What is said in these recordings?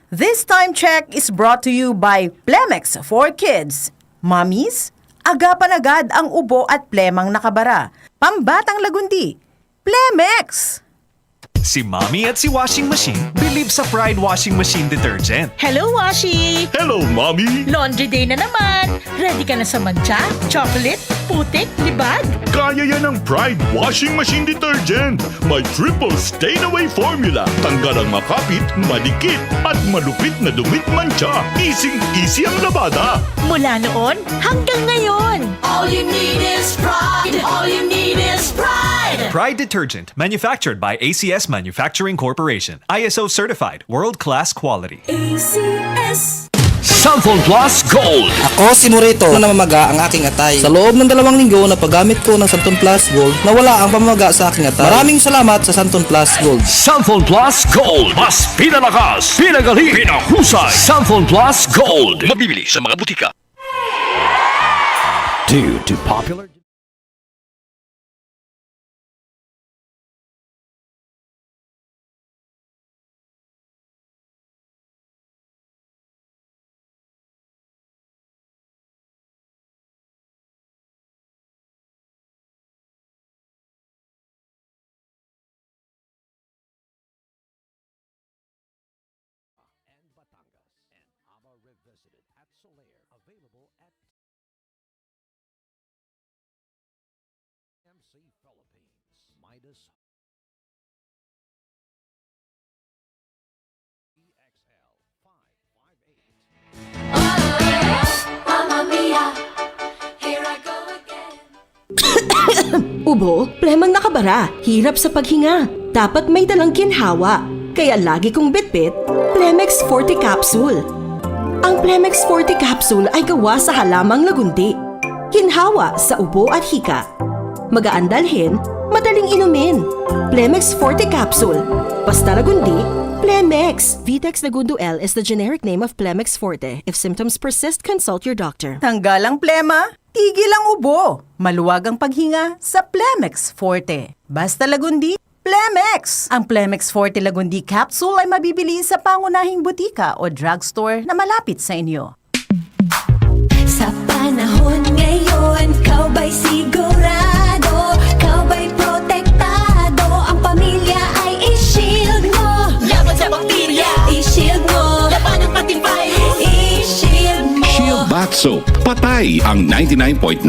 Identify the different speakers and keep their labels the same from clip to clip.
Speaker 1: This time check is brought to you by Plemex for Kids. Mommies, agapan agad ang ubo at plemang nakabara. Pambatang lagundi, Plemex!
Speaker 2: Si Mommy at si Washing Machine believe sa Pride Washing Machine Detergent.
Speaker 3: Hello, Washi!
Speaker 4: Hello, Mommy!
Speaker 3: Laundry day na naman! Ready ka na sa mancha, chocolate, putik, libag?
Speaker 4: Kaya yan ang Pride Washing Machine Detergent. May triple stain-away formula. Tanggal ang makapit, madikit, at malupit na dumit mancha. Easy ang labada.
Speaker 3: Mula noon hanggang ngayon.
Speaker 5: All you need is pride. All you need is pride.
Speaker 2: Pride Detergent, manufactured by ACS Manufacturing Corporation. ISO certified, world-class quality.
Speaker 5: ACS.
Speaker 6: Samphon Plus Gold.
Speaker 7: Ako si Morito na namamaga ang aking atay. Sa loob ng 2 linggo na paggamit ko ng Santon Plus Gold, nawala ang pamamaga sa aking atay. Maraming salamat sa Santon Plus Gold.
Speaker 6: Samphon Plus Gold. Mas pinalakas, pinagaling, pinahusay. Samphon Plus Gold. Mabibili sa mga butika. Due to popular... Revisited at Solaire, available at MC Philippines, Midas EXL 558.
Speaker 5: Mamma mia, here I go again.
Speaker 8: Ubo, plemang nakabara, hirap sa paghinga. Dapat may dalang ginhawa. Kaya lagi kong bitbit, Plemex Forte Capsule. Ang Plemex Forte Capsule ay gawa sa halamang lagundi. Ginhawa sa ubo at hika. Magaan dalhin, madaling inumin. Plemex Forte Capsule. Basta lagundi, Plemex. Vitex Lagundo L is the generic name of Plemex Forte. If symptoms persist, consult your doctor.
Speaker 1: Tanggal ang plema, tigil ang ubo. Maluwag ang paghinga sa Plemex Forte. Basta lagundi, Plemex! Ang Plemex Forte Lagundi Capsule ay mabibili sa pangunahing butika o drugstore na malapit sa inyo.
Speaker 5: Sa panahon ngayon, kau ba'y sigurado? Kau ba'y protektado? Ang pamilya ay i-shield mo. Laban sa bakterya, i-shield mo. Laban ang pati virus, i-shield mo.
Speaker 9: Shield Bath Soap. Patay ang 99.9%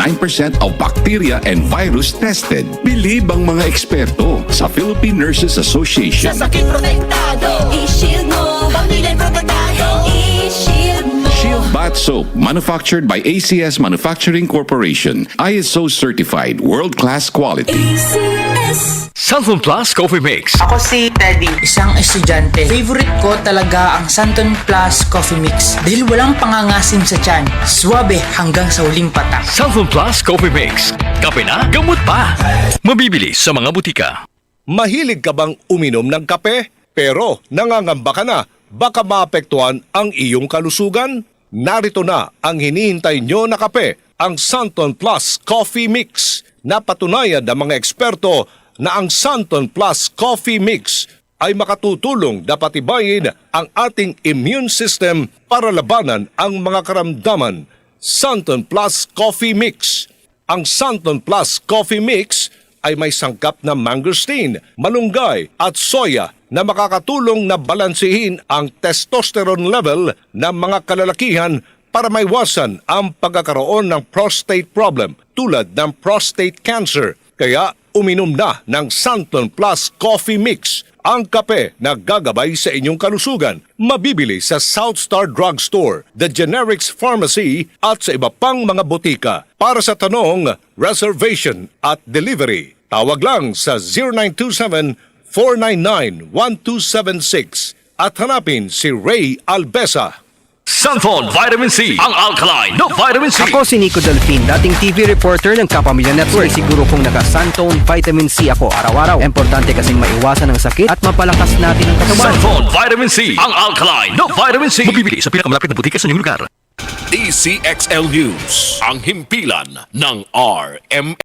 Speaker 9: of bacteria and virus tested. Believe ang mga eksperto sa Philippine Nurses Association.
Speaker 5: Sa sakit protektado, i-shield mo. Pamilya protektado, i-shield mo.
Speaker 9: Shield Bath Soap, manufactured by ACS Manufacturing Corporation. ISO certified, world-class quality.
Speaker 5: ACS.
Speaker 6: Samphon Plus Coffee Mix.
Speaker 10: Ako si Teddy, isang estudyante. Favorite ko talaga ang Santon Plus Coffee Mix dahil walang pangangasim sa tiyan. Suwabe hanggang sa huling patak.
Speaker 6: Samphon Plus Coffee Mix. Kape na, gamot pa. Mabibili sa mga butika.
Speaker 4: Mahilig ka bang uminom ng kape? Pero nangangamba ka na, baka maapektuhan ang iyong kalusugan? Narito na ang hinihintay nyo na kape, ang Santon Plus Coffee Mix. Napatunayan ng mga eksperto na ang Santon Plus Coffee Mix ay makatutulong na patibayin ang ating immune system para labanan ang mga karamdaman. Santon Plus Coffee Mix. Ang Santon Plus Coffee Mix ay may sangkap na mangosteen, malunggay at soya na makakatulong na balansehin ang testosterone level ng mga kalalakihan para maiwasan ang pagkakaroon ng prostate problem tulad ng prostate cancer. Kaya uminom na ng Santon Plus Coffee Mix, ang kape na gagabay sa inyong kalusugan. Mabibili sa South Star Drugstore, The Generics Pharmacy at sa iba pang mga butika. Para sa tanong, reservation at delivery, tawag lang sa 0927-499-1276 at hanapin si Ray Albesa.
Speaker 6: Sanphon Vitamin C, ang alkaline na vitamin C.
Speaker 11: Ako si Nico Delfin, dating TV reporter ng Kapamilya Network. Siguro kong naka-Santon Vitamin C ako araw-araw. Importante kasing maiwasan ang sakit at mapalakas natin ang katawan.
Speaker 6: Sanphon Vitamin C, ang alkaline na vitamin C. Mabibili sa pinakamalapit na butika sa inyong lugar.
Speaker 4: DCXL News, ang himpilan ng RM.